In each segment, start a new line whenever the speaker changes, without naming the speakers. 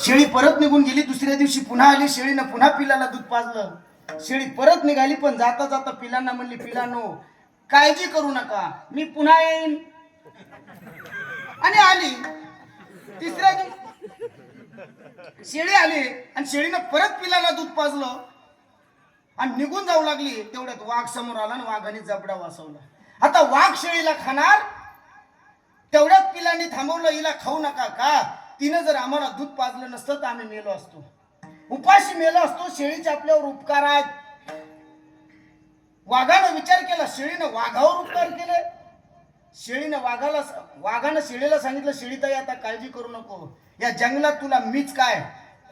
शेळी परत निघून गेली. दुसऱ्या दिवशी पुन्हा आली. शेळीनं पुन्हा पिलाला दूध पाजलं. शेळी परत निघाली, पण जाता जाता पिलांना म्हणली, पिलांनो काळजी करू नका, मी पुन्हा येईन. आणि आली. तिसऱ्या दिवशी शेळी आली आणि शेळीनं परत पिलाला दूध पाजलं आणि निघून जाऊ लागली. तेवढ्यात वाघ समोर आला आणि वाघाने जबडा वासवला. आता वाघ शेळीला खाणार. तेवढ्यात पिलांनी थांबवलं, हिला खाऊ नका. का? तिनं जर आम्हाला दूध पाजलं नसतं तर आम्ही मेलो असतो, उपाशी मेलो असतो. शेळीचे आपल्यावर उपकार आहेत. वाघानं विचार केला, शेळीनं वाघावर उपकार केले. वाघानं शेळीला सांगितलं, शेळीताई आता काळजी करू नको, या जंगलात तुला मीच काय,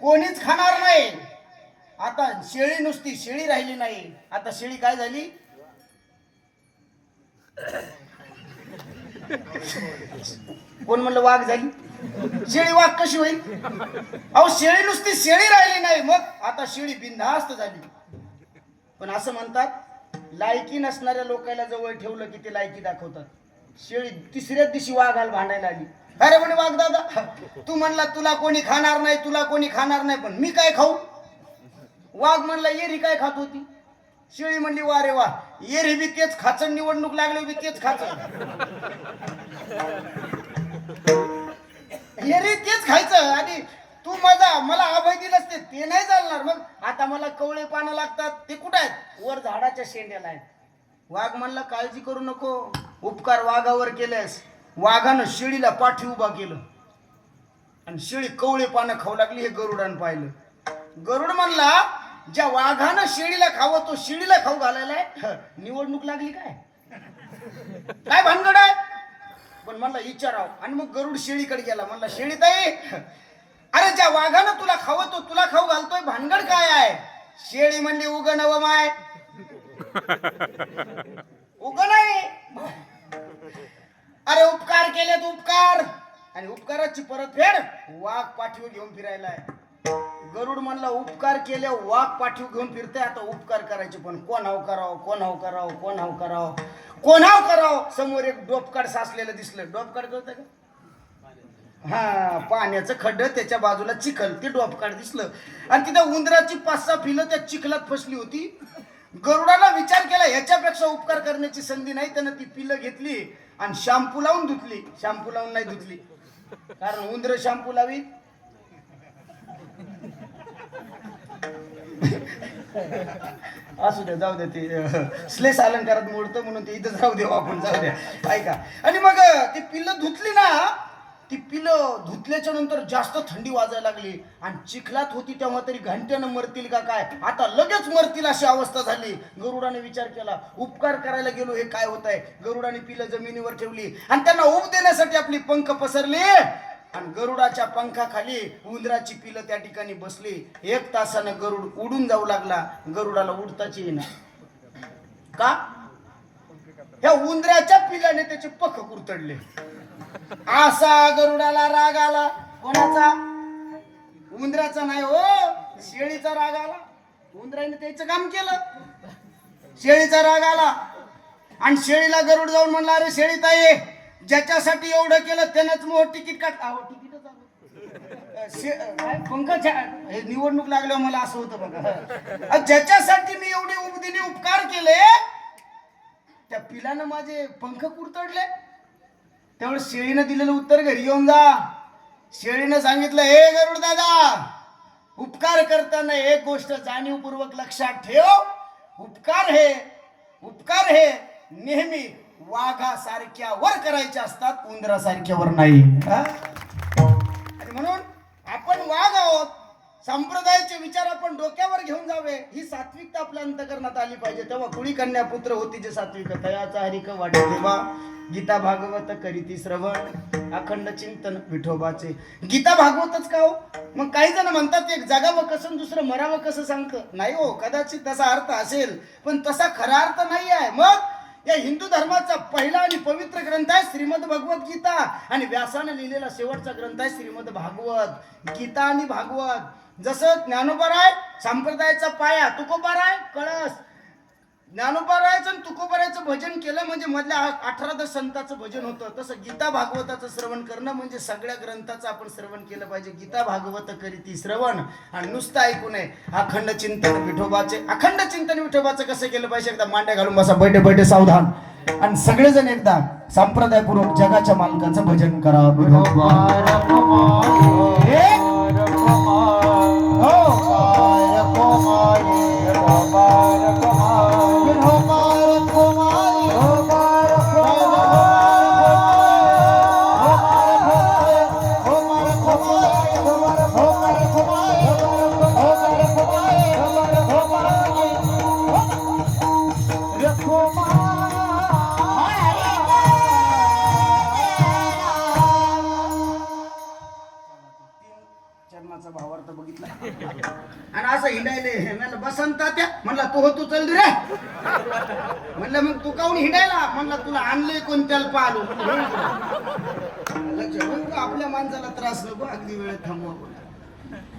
कोणीच खाणार नाही. आता शेळी नुसती शेळी राहिली नाही. आता शेळी काय झाली? कोण म्हणलं वाघ झाली? शेळी वाघ कशी होईल? अहो शेळी नुसती शेळी राहिली नाही, मग आता शेळी बिनधास्त झाली. पण असं म्हणतात, लायकी नसणाऱ्या लोकांना जवळ ठेवलं की ते लायकी दाखवतात. शेळी तिसऱ्याच दिवशी वाघाला भांडायला आली. अरे म्हणे वाघ दादा, तू म्हणला तुला कोणी खाणार नाही, तुला कोणी खाणार नाही, पण मी काय खाऊ? वाघ म्हणला, येरी काय खात होती? शेळी म्हणली, वा रे वा, येरी बी तेच खाचन, निवडणूक लागली बी तेच खाचन, येरी तेच खायचं. आणि तू मला अभय दिलंस ते नाही चालणार. मग आता मला कवळे पानं लागतात, ते कुठं आहेत? वर झाडाच्या शेंड्याला आहेत. वाघ म्हणला, काळजी करू नको, उपकार वाघावर केलेस. वाघानं शेळीला पाठी उभा केलं आणि शेळी कवळे पानं खाऊ लागली. हे गरुडानं पाहिलं. गरुड म्हणला, ज्या वाघानं शेळीला खावं तो शेळीला खाऊ घालायला निवडणूक लागली काय? काय भानगड आहे? पण म्हणला विचाराव. आणि मग गरुड शेळीकडे गेला. म्हणला, शेळीताई, अरे ज्या वाघानं तुला खावं तो तुला खाऊ घालतोय, भानगड काय आहे? शेळी म्हणली, उग नव माय, उग नाही. अरे उपकार केलेत उपकार, आणि उपकाराची परतफेड वाघ पाठीवर घेऊन फिरायलाय. गरुड म्हणला, उपकार केले वाघ पाठीव घेऊन फिरते, आता उपकार करायचे पण कोणाव करावं, कोणाव करावं, कोणाव करावं, कोणाव करावं. समोर एक डोपकाड साचलेलं दिसलं. डोपकाड कळतं का? हा, पाण्याचं खड्डं, त्याच्या बाजूला चिखल, ते डोपकाड दिसलं. आणि तिथं उंदराची 5-6 पिलं त्या चिखलात फसली होती. गरुडाला विचार केला, ह्याच्यापेक्षा उपकार करण्याची संधी नाही. त्यानं ती पिलं घेतली आणि शॅम्पू लावून धुतली. शॅम्पू लावून नाही धुतली, कारण उंदर शॅम्पू लावी. असू द्या, जाऊ द्या, ते श्लेष अलंकारात मोडतं म्हणून ते इथं जाऊ देऊ आपण, जाऊ द्या. ऐका. आणि मग ती पिल्लं धुतली ना, ती पिल्लं धुतल्याच्या नंतर जास्त थंडी वाजायला लागली आणि चिखलात होती तेव्हा तरी घंट्यानं मरतील का काय, आता लगेच मरतील अशी अवस्था झाली. गरुडाने विचार केला, उपकार करायला गेलो, हे काय होत आहे? गरुडाने पिल्लं जमिनीवर ठेवली आणि त्यांना ऊब देण्यासाठी आपली पंख पसरली आणि गरुडाच्या पंखाखाली उंदराची पिलं त्या ठिकाणी बसली. 1 तासानं गरुड उडून जाऊ लागला. गरुडाला उडताच येईना. का? ह्या उंदराच्या पिलाने त्याचे पंख कुरतडले. असा गरुडाला राग आला. कोणाचा? उंदराचा नाही हो, शेळीचा राग आला. उंदराने त्याचं काम केलं, शेळीचा राग आला. आणि शेळीला गरुड जाऊन म्हणला, अरे शेळीताई, ज्याच्यासाठी एवढं केलं त्यानंच मोठ तिकीट काढ. तिकीटच पंकज, हे निवडणूक लागल्यावर मला असं होतं बघा. ज्याच्यासाठी मी एवढे उबदिने उपकार केले, त्या पिलानं माझे पंख कुरतडले. त्यामुळे शेळीनं दिलेलं उत्तर, घरी येऊन जा. शेळीनं सांगितलं, हे गरुड दादा, उपकार करताना एक गोष्ट जाणीवपूर्वक लक्षात ठेव, उपकार हे नेहमी वाघासारख्यावर करायचे असतात, उंदरासारख्यावर नाही. आणि म्हणून आपण वाघ आहोत. संप्रदायाचे विचार आपण डोक्यावर घेऊन जावे, ही सात्विकता आपल्या अंतकरणात आली पाहिजे. तेव्हा कुळी कन्या पुत्र होती जे सात्विक. तयाचा हरिक वाटे देवा, गीता भागवत करीती श्रवण, अखंड चिंतन विठोबाचे. गीता भागवतच का हो? मग काही जण म्हणतात, एक जगावं कसं दुसरं मरावं कसं सांगतं. नाही हो, कदाचित तसा अर्थ असेल, पण तसा खरा अर्थ नाही आहे. मग या हिंदू धर्माचा पहिला आणि पवित्र ग्रंथ आहे श्रीमद भगवत गीता, आणि व्यासाने लिहिलेला शेवटचा ग्रंथ आहे श्रीमद भागवत. गीता आणि भागवत जसं ज्ञानोबा आहे संप्रदायाचा पाया, तुकोबा आहे कळस, ज्ञानोबारायचं आणि तुकोबारायचं भजन केलं म्हणजे मधल्या 18 संतांचं भजन होतं. तसं गीता भागवताचं श्रवण करणं म्हणजे सगळ्या ग्रंथाचं आपण श्रवण केलं पाहिजे. गीता भागवत करीती श्रवण आणि नुसतं ऐकू नये. अखंड चिंतन विठोबाचं कसं केलं पाहिजे? एकदा मांड्या घालून बसा, बैठे बैठे सावधान, आणि सगळेजण एकदा संप्रदायपूर्वक जगाच्या मालकाचं भजन करा. चरणाचा भावार्थ बघितला आणि असं हिंडायले म्हणलं बसंत त्या म्हणला तू चल रे म्हणलं मग तू काऊन हिंडायला म्हणला तुला आणले कोणत्याला पाहलो. आपल्या माणसाला त्रास नको, अगदी वेळेत थांबवा.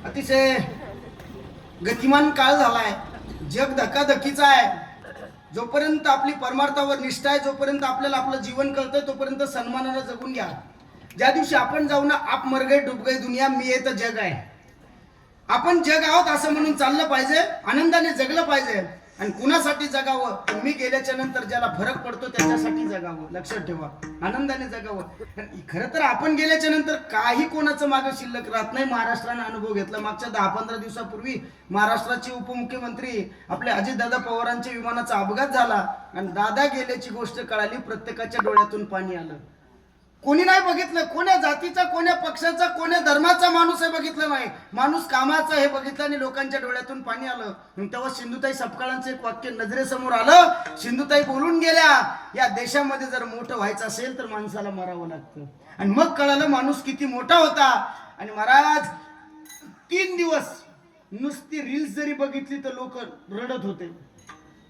अतिशय गतिमान काळ झालाय, जग धकाधकीचा आहे. जोपर्यंत आपली परमार्थावर निष्ठा आहे, जोपर्यंत आपल्याला आपलं जीवन कळतंय, तोपर्यंत सन्मानानं जगून घ्या. ज्या दिवशी आपण जाऊ ना, आप मर गए डूब गई दुनिया, मी येत जग आहे. आपण जग आहोत असं म्हणून चाललं पाहिजे, आनंदाने जगलं पाहिजे. आणि कुणासाठी जगावं? मी गेल्याच्या नंतर ज्याला फरक पडतो त्याच्यासाठी जगावं. लक्षात ठेवा, आनंदाने जगावं. खरं तर आपण गेल्याच्या नंतर काही कोणाचं मागं शिल्लक राहत नाही. महाराष्ट्राने अनुभव घेतला. मागच्या 10-15 दिवसापूर्वी महाराष्ट्राचे उपमुख्यमंत्री आपले अजितदादा पवारांच्या विमानाचा अपघात झाला आणि दादा गेल्याची गोष्ट कळाली. प्रत्येकाच्या डोळ्यातून पाणी आलं. कोणी नाही बघितलं, कोण्या जातीचा, कोण्या पक्षाचा, कोण्या धर्माचा माणूस हे बघितलं नाही. माणूस कामाचा हे बघितलं आणि लोकांच्या डोळ्यातून पाणी आलं. तेव्हा सिंधुताई सपकाळांचं एक वाक्य नजरेसमोर आलं. सिंधुताई बोलून गेल्या, या देशामध्ये जर मोठं व्हायचं असेल तर माणसाला मरावं लागतं. आणि मग कळालं माणूस किती मोठा होता. आणि महाराज 3 दिवस नुसती रील्स जरी बघितली तर लोक रडत होते.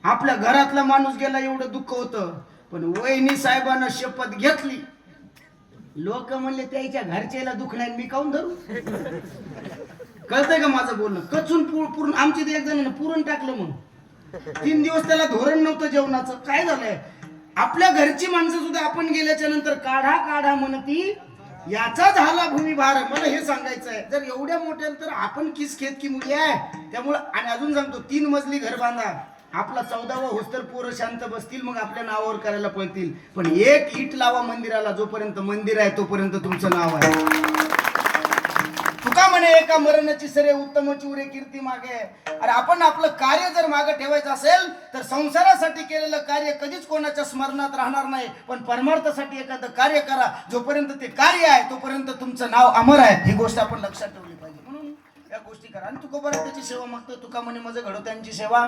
आपल्या घरातला माणूस गेला एवढं दुःख होतं. पण वहिनी साहेबांना शपथ घेतली. लोक म्हणले त्याच्या घरच्याला दुःख नाही, मी काऊन धरू? कळतंय का माझं बोलणं? कचून पूर्ण आमची एक जण पुरण टाकलं. मग 3 दिवस त्याला धोरण नव्हतं जेवणाचं. काय झालंय? आपल्या घरची माणसं सुद्धा आपण गेल्याच्या नंतर काढा काढा म्हणती, याचा झाला भूमिभार. मला हे सांगायचं आहे, जर एवढ्या मोठ्या तर आपण किस खेत की मुली आहे. त्यामुळे आणि अजून सांगतो, 3 मजली घर बांधा. आपला 14वा होस्तर पोरं शांत बसतील, मग आपल्या नावावर करायला पळतील. पण एक इट लावा मंदिराला, जोपर्यंत मंदिर आहे तोपर्यंत तुमचं नाव आहे. तुका म्हणे एका मरणाची सरे उत्तमची उरे कीर्ती मागे. अरे आपण आपलं कार्य जर मागे ठेवायचं असेल तर संसारासाठी केलेलं कार्य कधीच कोणाच्या स्मरणात राहणार नाही. पण परमार्थासाठी एखादं कार्य करा, जोपर्यंत ते कार्य आहे तोपर्यंत तुमचं नाव अमर आहे. ही गोष्ट आपण लक्षात ठेवली पाहिजे. म्हणून या गोष्टी करा. आणि तुका बरं त्याची सेवा मागतो. तुका म्हणे माझं घडो त्यांची सेवा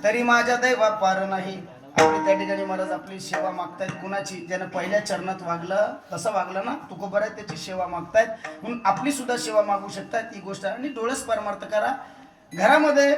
तरी माझ्या दैवा पार नाही. आपली त्या ठिकाणी महाराज आपली सेवा मागतायत. कुणाची? ज्यानं पहिल्या चरणात वागलं तसं वागलं ना, तुको बरं त्याची सेवा मागतायत. म्हणून आपली सुद्धा सेवा मागू शकतात. ही गोष्ट आणि डोळस परमार्थ करा. घरामध्ये